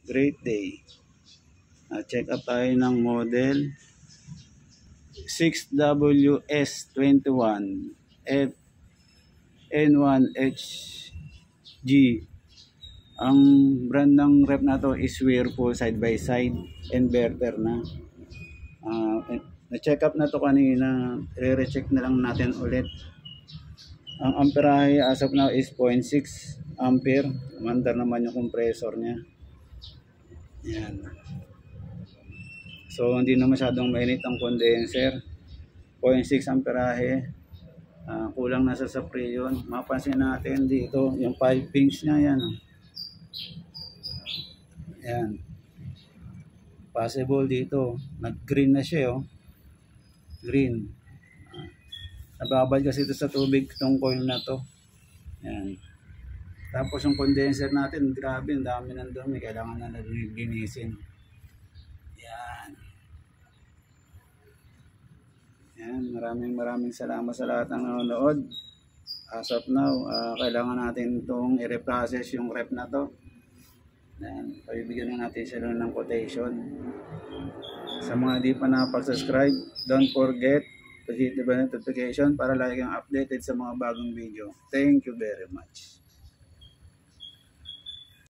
Great day. Check up tayo ng model 6WS21 FN1HG. Ang brand ng rep na to is Whirlpool side by side inverter na. Na-check up na to kanina, re-recheck na lang natin ulit. Ang amperahe as of now is 0.6 ampere. Umandar naman yung compressor niya. Yan. So hindi na masyadong mainit ang condenser. 0.6 amperahe. Kulang na sa Freon. Mapansin natin dito yung 5 pins niya yan. Yan. Possible dito. Nag-green na siya, oh. Green. Nababad kasi ito sa tubig itong coil na to. Yan. Tapos yung condenser natin, grabe, ang dami ng dumi. Kailangan na linisin. Yan. Yan. Maraming salamat sa lahat ng nanonood. As of now, kailangan natin itong i-reprocess yung rep na to. Yan. Pabibigyan na natin sila ng quotation. Sa mga di pa nakapag-subscribe, don't forget to hit the bell notification para lagi kang updated sa mga bagong video. Thank you very much.